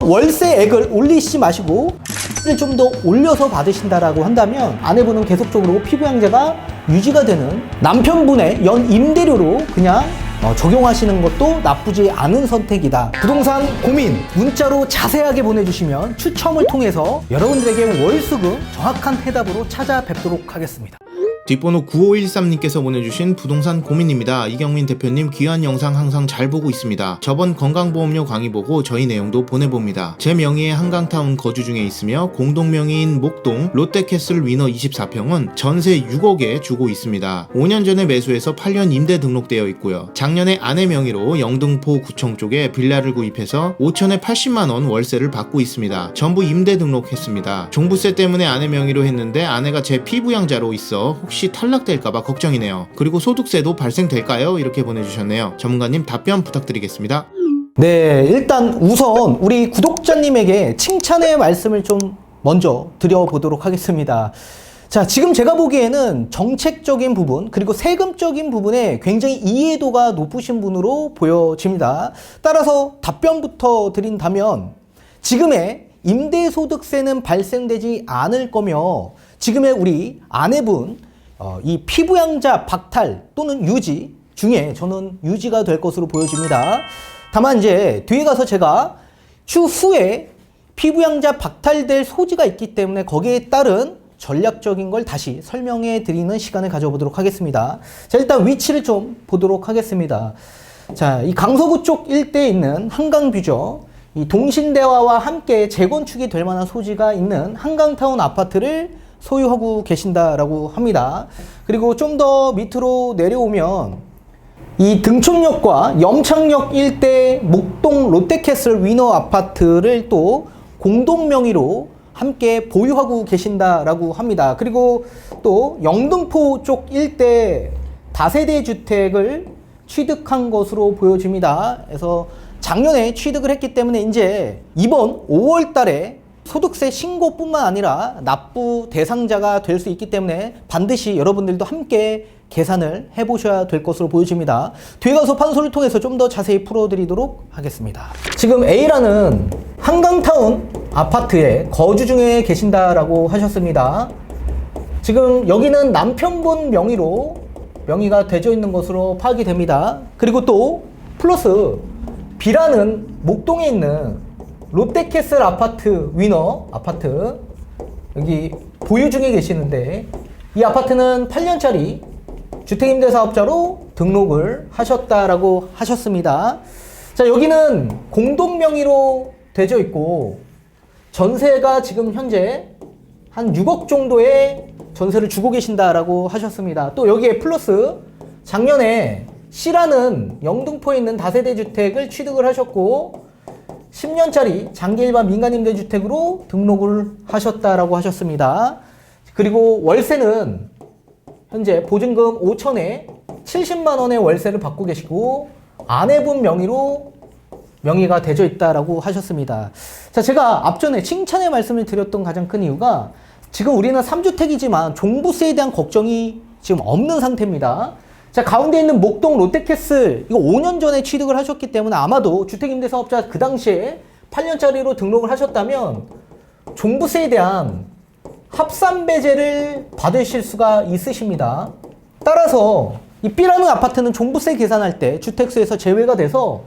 월세액을 올리시지 마시고 좀 더 올려서 받으신다라고 한다면 아내분은 계속적으로 피부양자가 유지가 되는 남편분의 연 임대료로 그냥 적용하시는 것도 나쁘지 않은 선택이다. 부동산 고민 문자로 자세하게 보내주시면 추첨을 통해서 여러분들에게 월수금 정확한 해답으로 찾아뵙도록 하겠습니다. 뒷번호 9513님께서 보내주신 부동산 고민입니다. 이경민 대표님 귀한 영상 항상 잘 보고 있습니다. 저번 건강보험료 강의 보고 저희 내용도 보내봅니다. 제 명의의 한강타운 거주 중에 있으며 공동명의인 목동 롯데캐슬 위너 24평은 전세 6억에 주고 있습니다. 5년 전에 매수해서 8년 임대 등록되어 있고요. 작년에 아내 명의로 영등포 구청 쪽에 빌라를 구입해서 5천에 80만원 월세를 받고 있습니다. 전부 임대 등록했습니다. 종부세 때문에 아내 명의로 했는데 아내가 제 피부양자로 있어 혹시 탈락될까봐 걱정이네요. 그리고 소득세도 발생될까요? 이렇게 보내주셨네요. 전문가님 답변 부탁드리겠습니다. 네, 일단 우선 우리 구독자님에게 칭찬의 말씀을 좀 먼저 드려보도록 하겠습니다. 자, 지금 제가 보기에는 정책적인 부분 그리고 세금적인 부분에 굉장히 이해도가 높으신 분으로 보여집니다. 따라서 답변부터 드린다면 지금의 임대소득세는 발생되지 않을 거며 지금의 우리 아내분 이 피부양자 박탈 또는 유지 중에 저는 유지가 될 것으로 보여집니다. 다만 이제 뒤에 가서 제가 추후에 피부양자 박탈될 소지가 있기 때문에 거기에 따른 전략적인 걸 다시 설명해 드리는 시간을 가져보도록 하겠습니다. 자, 일단 위치를 좀 보도록 하겠습니다. 자, 이 강서구 쪽 일대에 있는 한강뷰죠. 이 동신대화와 함께 재건축이 될 만한 소지가 있는 한강타운 아파트를 소유하고 계신다라고 합니다. 그리고 좀 더 밑으로 내려오면 이 등촌역과 염창역 일대 목동 롯데캐슬 위너 아파트를 또 공동 명의로 함께 보유하고 계신다라고 합니다. 그리고 또 영등포 쪽 일대 다세대 주택을 취득한 것으로 보여집니다. 그래서 작년에 취득을 했기 때문에 이제 이번 5월 달에 소득세 신고뿐만 아니라 납부 대상자가 될 수 있기 때문에 반드시 여러분들도 함께 계산을 해보셔야 될 것으로 보여집니다. 뒤에 가서 판소를 통해서 좀 더 자세히 풀어드리도록 하겠습니다. 지금 A라는 한강타운 아파트에 거주 중에 계신다라고 하셨습니다. 지금 여기는 남편분 명의가 되어 있는 것으로 파악이 됩니다. 그리고 또 플러스 B라는 목동에 있는 롯데캐슬 아파트 위너 아파트 여기 보유 중에 계시는데 이 아파트는 8년짜리 주택임대사업자로 등록을 하셨다라고 하셨습니다. 자, 여기는 공동 명의로 되어 있고 전세가 지금 현재 한 6억 정도의 전세를 주고 계신다라고 하셨습니다. 또 여기에 플러스 작년에 C라는 영등포에 있는 다세대 주택을 취득을 하셨고 10년짜리 장기 일반 민간임대주택으로 등록을 하셨다라고 하셨습니다. 그리고 월세는 현재 보증금 5천에 70만 원의 월세를 받고 계시고 아내분 명의가 되어 있다라고 하셨습니다. 자, 제가 앞전에 칭찬의 말씀을 드렸던 가장 큰 이유가 지금 우리는 3주택이지만 종부세에 대한 걱정이 지금 없는 상태입니다. 자, 가운데 있는 목동 롯데캐슬 이거 5년 전에 취득을 하셨기 때문에 아마도 주택임대사업자 그 당시에 8년짜리로 등록을 하셨다면 종부세에 대한 합산배제를 받으실 수가 있으십니다. 따라서 이 B라는 아파트는 종부세 계산할 때 주택수에서 제외가 돼서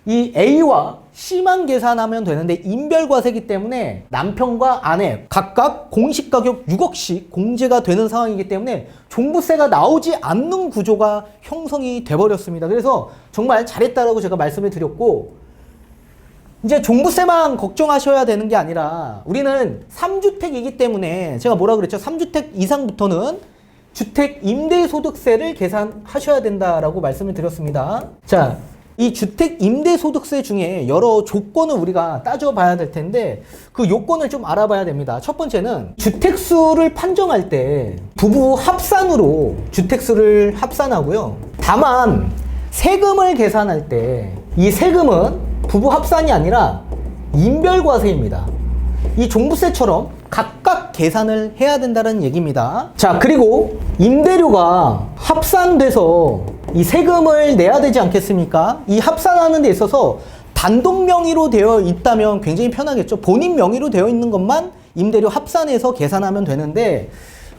이 A와 C만 계산하면 되는데 인별과세이기 때문에 남편과 아내 각각 공시가격 6억씩 공제가 되는 상황이기 때문에 종부세가 나오지 않는 구조가 형성이 돼버렸습니다. 그래서 정말 잘했다라고 제가 말씀을 드렸고 이제 종부세만 걱정하셔야 되는 게 아니라 우리는 3주택이기 때문에 제가 뭐라 그랬죠? 3주택 이상부터는 주택 임대소득세를 계산하셔야 된다라고 말씀을 드렸습니다. 자, 이 주택 임대소득세 중에 여러 조건을 우리가 따져봐야 될 텐데 그 요건을 좀 알아봐야 됩니다. 첫 번째는 주택수를 판정할 때 부부 합산으로 주택수를 합산하고요. 다만 세금을 계산할 때 이 세금은 부부 합산이 아니라 인별과세입니다. 이 종부세처럼 각각 계산을 해야 된다는 얘기입니다. 자, 그리고 임대료가 합산돼서 이 세금을 내야 되지 않겠습니까? 이 합산하는 데 있어서 단독 명의로 되어 있다면 굉장히 편하겠죠. 본인 명의로 되어 있는 것만 임대료 합산해서 계산하면 되는데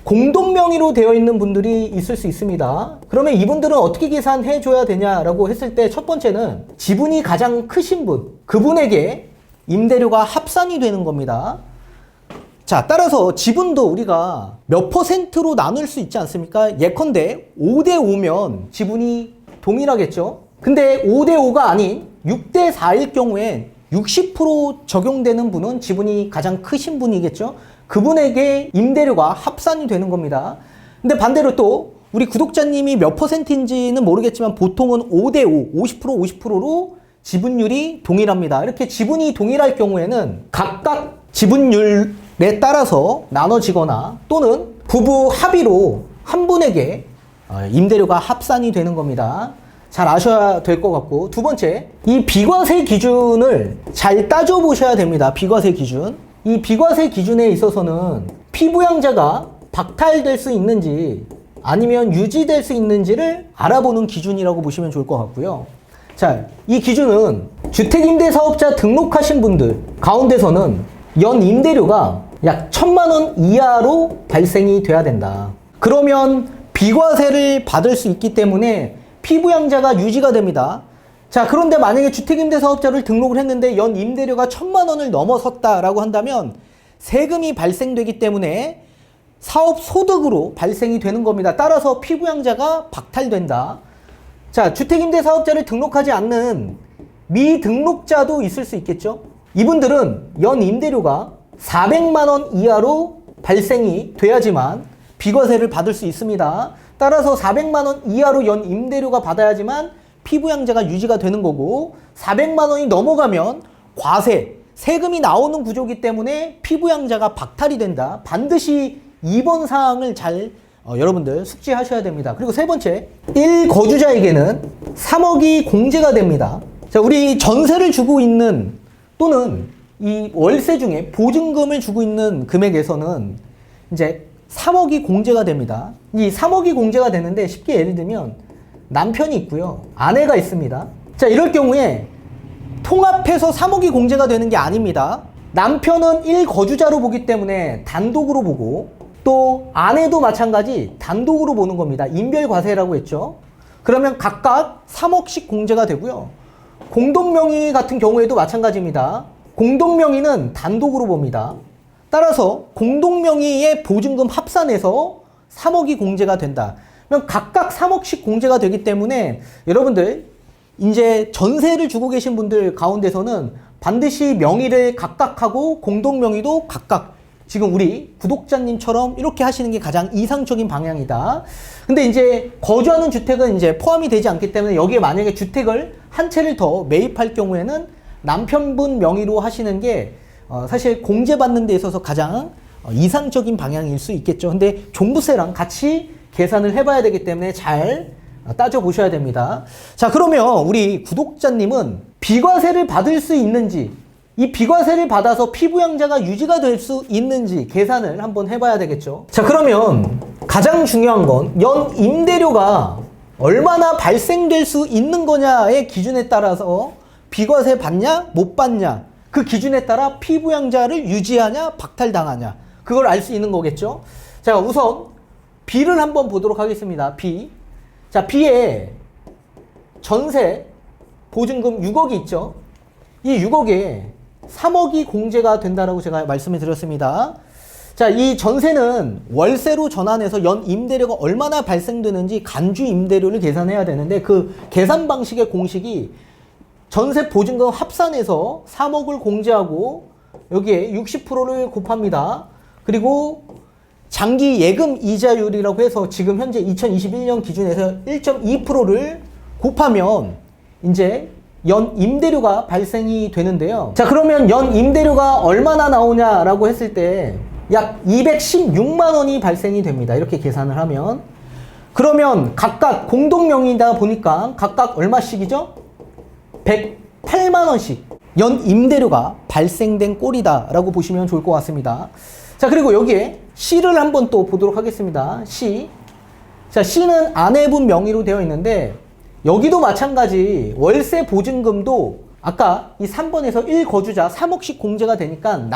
공동 명의로 되어 있는 분들이 있을 수 있습니다. 그러면 이분들은 어떻게 계산해 줘야 되냐라고 했을 때 첫 번째는 지분이 가장 크신 분, 그분에게 임대료가 합산이 되는 겁니다. 자, 따라서 지분도 우리가 몇 퍼센트로 나눌 수 있지 않습니까? 예컨대 5대5면 지분이 동일하겠죠? 근데 5대5가 아닌 6대4일 경우에 60% 적용되는 분은 지분이 가장 크신 분이겠죠? 그분에게 임대료가 합산이 되는 겁니다. 근데 반대로 또 우리 구독자님이 몇 퍼센트인지는 모르겠지만 보통은 5대5, 50%, 50%로 지분율이 동일합니다. 이렇게 지분이 동일할 경우에는 각각 지분율에 따라서 나눠지거나 또는 부부 합의로 한 분에게 임대료가 합산이 되는 겁니다. 잘 아셔야 될 것 같고, 두 번째, 이 비과세 기준을 잘 따져보셔야 됩니다. 비과세 기준. 이 비과세 기준에 있어서는 피부양자가 박탈될 수 있는지 아니면 유지될 수 있는지를 알아보는 기준이라고 보시면 좋을 것 같고요. 자, 이 기준은 주택임대사업자 등록하신 분들 가운데서는 연 임대료가 약 1,000만 원 이하로 발생이 돼야 된다. 그러면 비과세를 받을 수 있기 때문에 피부양자가 유지가 됩니다. 자, 그런데 만약에 주택임대사업자를 등록을 했는데 연 임대료가 1,000만 원을 넘어섰다라고 한다면 세금이 발생되기 때문에 사업 소득으로 발생이 되는 겁니다. 따라서 피부양자가 박탈된다. 자, 주택임대사업자를 등록하지 않는 미등록자도 있을 수 있겠죠. 이분들은 연 임대료가 400만 원 이하로 발생이 돼야지만 비과세를 받을 수 있습니다. 따라서 400만 원 이하로 연 임대료가 받아야지만 피부양자가 유지가 되는 거고, 400만 원이 넘어가면 과세, 세금이 나오는 구조이기 때문에 피부양자가 박탈이 된다. 반드시 2번 사항을 잘 여러분들 숙지하셔야 됩니다. 그리고 세 번째, 1거주자에게는 3억이 공제가 됩니다. 자, 우리 전세를 주고 있는 또는 이 월세 중에 보증금을 주고 있는 금액에서는 이제 3억이 공제가 됩니다. 이 3억이 공제가 되는데 쉽게 예를 들면 남편이 있고요, 아내가 있습니다. 자, 이럴 경우에 통합해서 3억이 공제가 되는 게 아닙니다. 남편은 1거주자로 보기 때문에 단독으로 보고, 또 아내도 마찬가지 단독으로 보는 겁니다. 인별과세라고 했죠. 그러면 각각 3억씩 공제가 되고요. 공동명의 같은 경우에도 마찬가지입니다. 공동명의는 단독으로 봅니다. 따라서 공동명의의 보증금 합산해서 3억이 공제가 된다. 그럼 각각 3억씩 공제가 되기 때문에 여러분들 이제 전세를 주고 계신 분들 가운데서는 반드시 명의를 각각 하고 공동명의도 각각, 지금 우리 구독자님처럼 이렇게 하시는 게 가장 이상적인 방향이다. 근데 이제 거주하는 주택은 이제 포함이 되지 않기 때문에 여기에 만약에 주택을 한 채를 더 매입할 경우에는 남편분 명의로 하시는 게 사실 공제받는 데 있어서 가장 이상적인 방향일 수 있겠죠. 근데 종부세랑 같이 계산을 해봐야 되기 때문에 잘 따져보셔야 됩니다. 자, 그러면 우리 구독자님은 비과세를 받을 수 있는지, 이 비과세를 받아서 피부양자가 유지가 될 수 있는지 계산을 한번 해봐야 되겠죠. 자, 그러면 가장 중요한 건 연 임대료가 얼마나 발생될 수 있는 거냐의 기준에 따라서 비과세 받냐 못 받냐, 그 기준에 따라 피부양자를 유지하냐 박탈당하냐, 그걸 알 수 있는 거겠죠. 자, 우선 B를 한번 보도록 하겠습니다. B. 자, B에 전세 보증금 6억이 있죠. 이 6억에 3억이 공제가 된다라고 제가 말씀을 드렸습니다. 자, 이 전세는 월세로 전환해서 연 임대료가 얼마나 발생되는지 간주 임대료를 계산해야 되는데, 그 계산 방식의 공식이 전세 보증금 합산해서 3억을 공제하고 여기에 60%를 곱합니다. 그리고 장기 예금 이자율이라고 해서 지금 현재 2021년 기준에서 1.2%를 곱하면 이제 연 임대료가 발생이 되는데요. 자, 그러면 연 임대료가 얼마나 나오냐라고 했을 때 약 216만 원이 발생이 됩니다. 이렇게 계산을 하면. 그러면 각각 공동명의다 보니까 각각 얼마씩이죠? 108만 원씩 연 임대료가 발생된 꼴이다 라고 보시면 좋을 것 같습니다. 자, 그리고 여기에 C를 한번 또 보도록 하겠습니다. C. 자, C는 아내분 명의로 되어 있는데 여기도 마찬가지 월세 보증금도 아까 이 3번에서 1거주자 3억씩 공제가 되니까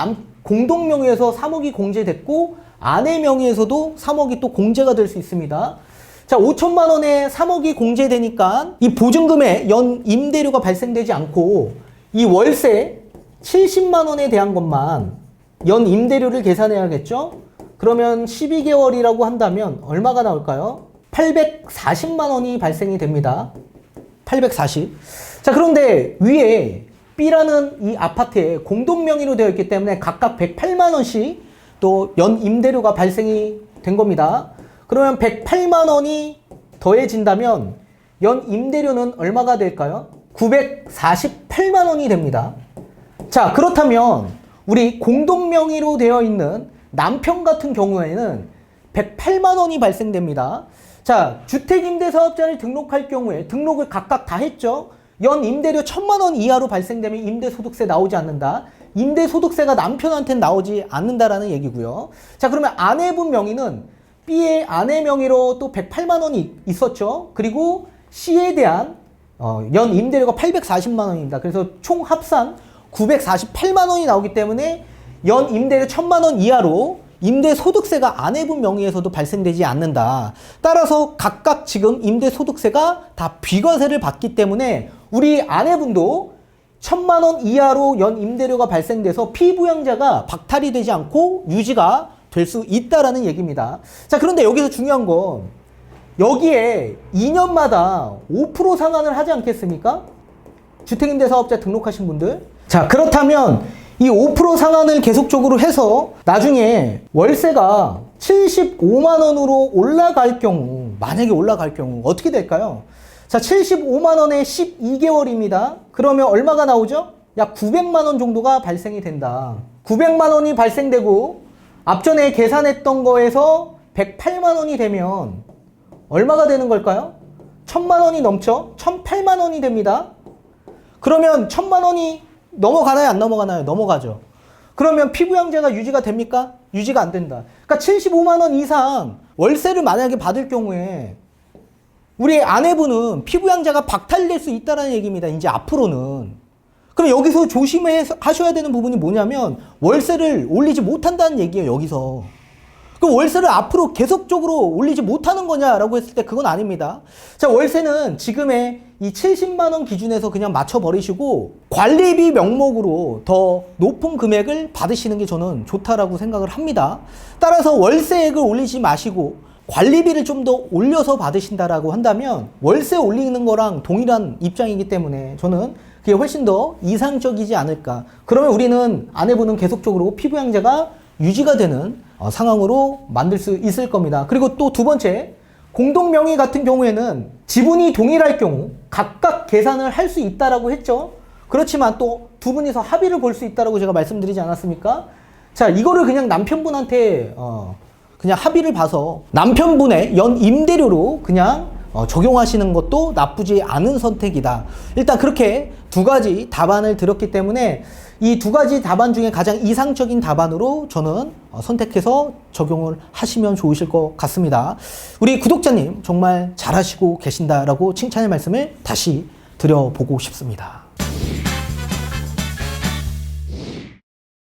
공동 명의에서 3억이 공제됐고 아내 명의에서도 3억이 또 공제가 될 수 있습니다. 자, 5천만 원에 3억이 공제되니까 이 보증금에 연 임대료가 발생되지 않고 이 월세 70만 원에 대한 것만 연 임대료를 계산해야겠죠? 그러면 12개월이라고 한다면 얼마가 나올까요? 840만 원이 발생이 됩니다. 840. 자, 그런데 위에 B라는 이 아파트에 공동 명의로 되어 있기 때문에 각각 108만 원씩 또 연 임대료가 발생이 된 겁니다. 그러면 108만 원이 더해진다면 연 임대료는 얼마가 될까요? 948만 원이 됩니다. 자, 그렇다면 우리 공동 명의로 되어 있는 남편 같은 경우에는 108만 원이 발생됩니다. 자, 주택임대사업자를 등록할 경우에 등록을 각각 다 했죠. 연 임대료 1,000만 원 이하로 발생되면 임대소득세 나오지 않는다. 임대소득세가 남편한테는 나오지 않는다라는 얘기고요. 자, 그러면 아내분 명의는 B의 아내 명의로 또 108만 원이 있었죠. 그리고 C에 대한 연 임대료가 840만 원입니다. 그래서 총 합산 948만 원이 나오기 때문에 연 임대료 1,000만 원 이하로 임대소득세가 아내분 명의에서도 발생되지 않는다. 따라서 각각 지금 임대소득세가 다 비과세를 받기 때문에 우리 아내분도 1,000만 원 이하로 연 임대료가 발생돼서 피부양자가 박탈이 되지 않고 유지가 될 수 있다라는 얘기입니다. 자, 그런데 여기서 중요한 건 여기에 2년마다 5% 상한을 하지 않겠습니까? 주택임대사업자 등록하신 분들. 자, 그렇다면 이 5% 상한을 계속적으로 해서 나중에 월세가 75만 원으로 올라갈 경우, 만약에 올라갈 경우 어떻게 될까요? 자, 75만 원에 12개월입니다. 그러면 얼마가 나오죠? 약 900만 원 정도가 발생이 된다. 900만 원이 발생되고 앞전에 계산했던 거에서 108만 원이 되면 얼마가 되는 걸까요? 1,000만 원이 넘죠? 1,008만 원이 됩니다. 그러면 1,000만 원이 넘어가나요? 안 넘어가나요? 넘어가죠. 그러면 피부양자가 유지가 됩니까? 유지가 안 된다. 그러니까 75만 원 이상 월세를 만약에 받을 경우에 우리 아내분은 피부양자가 박탈될 수 있다는 얘기입니다. 이제 앞으로는. 그럼 여기서 조심하셔야 되는 부분이 뭐냐면 월세를 올리지 못한다는 얘기예요. 여기서. 그럼 월세를 앞으로 계속적으로 올리지 못하는 거냐라고 했을 때 그건 아닙니다. 자, 월세는 지금의 이 70만 원 기준에서 그냥 맞춰버리시고 관리비 명목으로 더 높은 금액을 받으시는 게 저는 좋다라고 생각을 합니다. 따라서 월세액을 올리지 마시고 관리비를 좀 더 올려서 받으신다라고 한다면 월세 올리는 거랑 동일한 입장이기 때문에 저는 그게 훨씬 더 이상적이지 않을까. 그러면 우리는 아내분은 계속적으로 피부양자가 유지가 되는 상황으로 만들 수 있을 겁니다. 그리고 또 두 번째, 공동명의 같은 경우에는 지분이 동일할 경우 각각 계산을 할 수 있다라고 했죠. 그렇지만 또 두 분이서 합의를 볼 수 있다라고 제가 말씀드리지 않았습니까? 자, 이거를 그냥 남편분한테 그냥 합의를 봐서 남편분의 연 임대료로 그냥 적용하시는 것도 나쁘지 않은 선택이다. 일단 그렇게 두 가지 답안을 드렸기 때문에 이 두 가지 답안 중에 가장 이상적인 답안으로 저는 선택해서 적용을 하시면 좋으실 것 같습니다. 우리 구독자님 정말 잘하시고 계신다라고 칭찬의 말씀을 다시 드려보고 싶습니다.